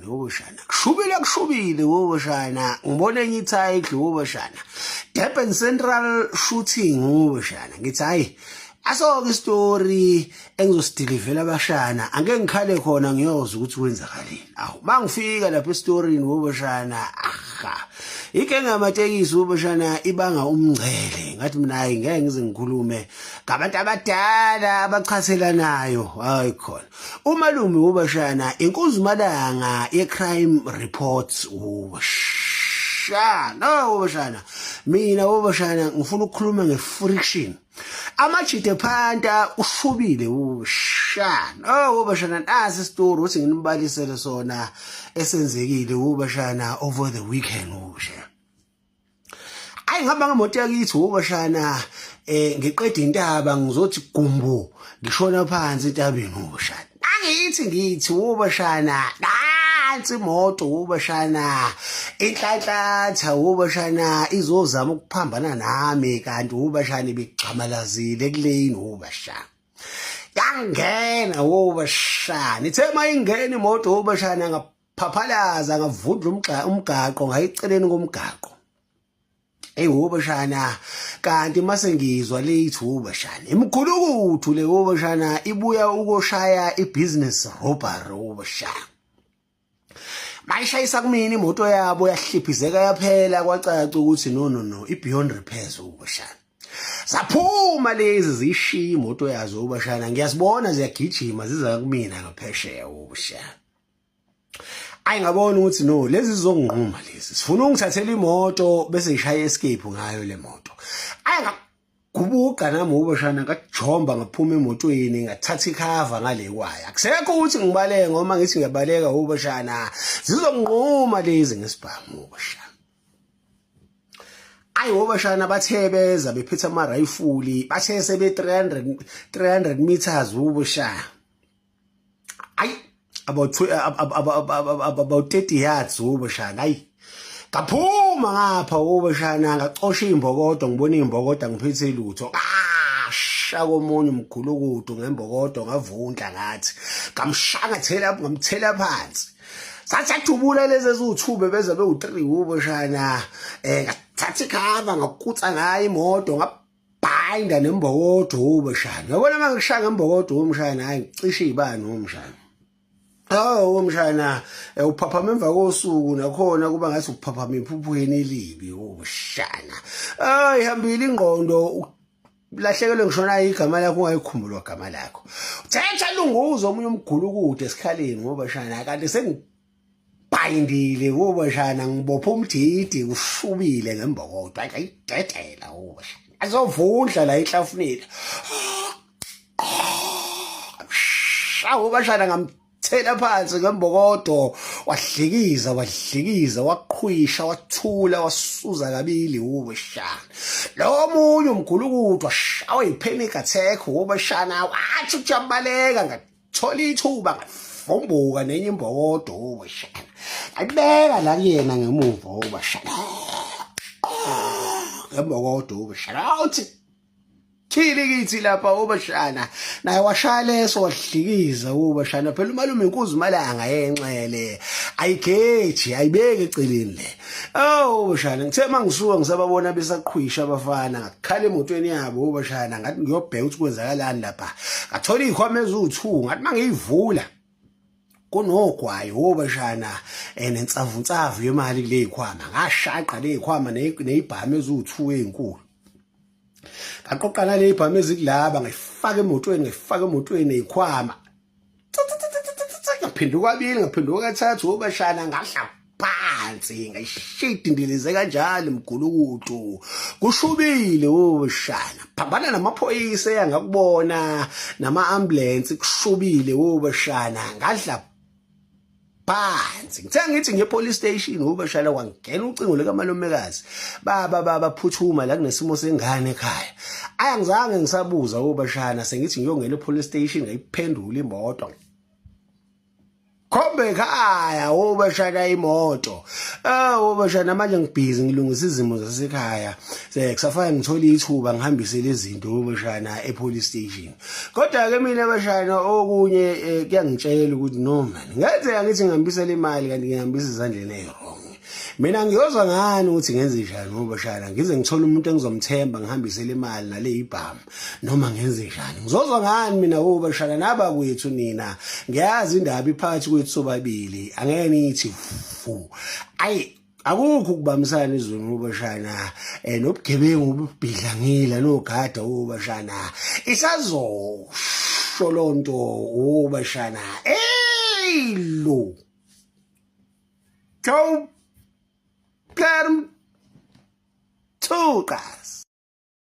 Woshana. Kushubile woshana. Ngibone ngithi ayidli woshana. Durban Central shooting woshana. Ngithi hayi asoke istory engizosidilivela abashana. Angeke ngikhale khona ngiyozwa ukuthi kwenzakaleni. Awu mangifika lapha estoryini woshana. Aha. Ike ngamatekisi woshana ibanga umngcele. Ngathi mina hayi ngeke ngize ngikhulume ngabantu abadala abachathelanayo. Hayi khona. Umalume woshana inkuzumalanga ye-crime reports woshana woshana. Mina woshana ngifuna ukukhuluma nge-friction. Amajite phanta ushubile woshana. Woshana nasi story uthi nginibalisele sona esenzekile woshana over the weekend woshana. Ayi ngihamba ngemoto yakithi woshana ngiqeda intaba ngizothi gumbu ngishona phansi entabeni woshana. Angithi woshana nansi imoto woshana inhlanhlatha woshana izozama ukuphambana nami kanti woshana ibigcamalazile kuleni woshana. Yangena woshana ithe mayingena imoto woshana ngaphaphalaza ngavundla umgaqo ngayiceleni komgaqo. Woshana kanti mase ngizwa lethi woshana imkhulukuthu le woshana ibuya ukoshaya ibusiness robbery woshana. Mayishayisa kumina imoto yabo yahliphizeka yaphela kwacaca ukuthi no ibeyond repairs woshana. Saphuma lezi zishiya imoto yazo woshana ngiyasibona ziyagijima ziza kumina ngaphesheya woshana. Ayi ngabona ukuthi no lezi zizonginquma lezi sifuna ungithathela imoto bese ngishaya escape ngayo le moto. Ayi ngagubuka nami woshana ngajomba ngaphuma emotweni ngathatha ikhava ngale kwaya. Akusekho ukuthi ngibaleke ngoma ngithi ngiyabaleka woshana zizonginquma lezi ngesibhamu woshana. Ayi woshana bathebeza bephethe ama rifle bathe sebe 300 meters woshana. Ayi about 30 yards woshana. Hayi ngaphuma ngapha woshana ngacosha imbokodo ngibona imbokodo ngiphethe lutho shaka omunye umkhulukudu ngembokodo ngavundla ngathi ngamshangathela ngamthela phansi. Sathubula lezi eziwuthube beze bewu3 woshana ngathatha ikhava ngakutsa ngayo imoto ngabhinda nembokodo woshana. Yabona mangishaya ngembokodo woshana hayi ngicishe izibani woshana. Womshana uphaphama emva kosuku nakhona kuba ngathi uphaphama iphuphweni elibi woshana. Ihambile ingqondo ulahlekelwe ngishona igama lakho ungayikhumbulwa igama lakho. Thetha lunguzo omunye umgulukude esikhaleni woshana kanti sengibhayindile woshana ngibopha umdidi ushubile ngembokodo ayidedela woshana. Azovundla la enhlafuneni. Woshana ngamthela phansi ngembokodo wahlikiza waqhwisha wathula wasuza kabili woshana. Lo munye umgulukudu washawa ipanic attack woshana wathi ujabaleka ngathola ithuba ngavumbuka nenye imbokodo woshana. Ayibeka la kuyena ngemuva woshana. Ngembokodo woshana uthi thili kithi lapha woshana naye washaya leso wahlikiza woshana. Phela umalume inkuzumalanga yenxele ayigeji ayibeke eceleni le. Woshana ngithe mangisuka ngisababona besaqhwisha abafana ngakhala emotweni yabo woshana ngathi ngiyobheka ukuthi kwenzakalani lapha. Ngathola izikhwama eziwu2 ngathi mangiyivula kunogwayi woshana nensavunsavu yemali kule zikhwama. Ngashaqa le zikhwama nezibhamu eziwu2 ezinkulu. Ngaqoqana le ibhamu ezikulaba ngifaka emotweni ezikhwama. Ngaphenduka kabili ngaphenduka kathathu woshana ngahla phansi ngayishidindilize kanjalo imgulukudu. Kushubile woshana. Phambana namaphoyisa eyangakubona nama ambulance kushubile woshana ngadla phansi. Ngithe ngithi ngepolice station woshana kwangena ucingo likamalumekazi baphuthuma la kunesimo sengane ekhaya. Ayangizange ngisabuza woshana sengithi ngiyongena epolice station ngayiphendula imoto. khombe ekhaya ubashana imoto ubashana manje ngibhizi ngilungisa izimo zasekhaya kusafana ngithola ithuba ngihambise lezi zinto ubashana epolice station kodwa ke mina bashana okunye kuyangitshela ukuthi no man ngenzeka ngithi ngihambisa le mali kanti ngihambisa izandleni ezirong mina ngiyozwa ngani ukuthi ngenze njani ubashana ngize ngithola umuntu engizomthemba ngihambise le mali nale ibhamu noma ngenze njani ngizozwa ngani mina ubashana naba kwethu nina ngiyazi indaba iphakathi kwethu sobabili angeke nithi fu ayi akukho ukubambisana izweni ubashana nobugebengu ububhidlangila nogada ubashana isazosho lonto ubashana lo Go get 'em, two guys.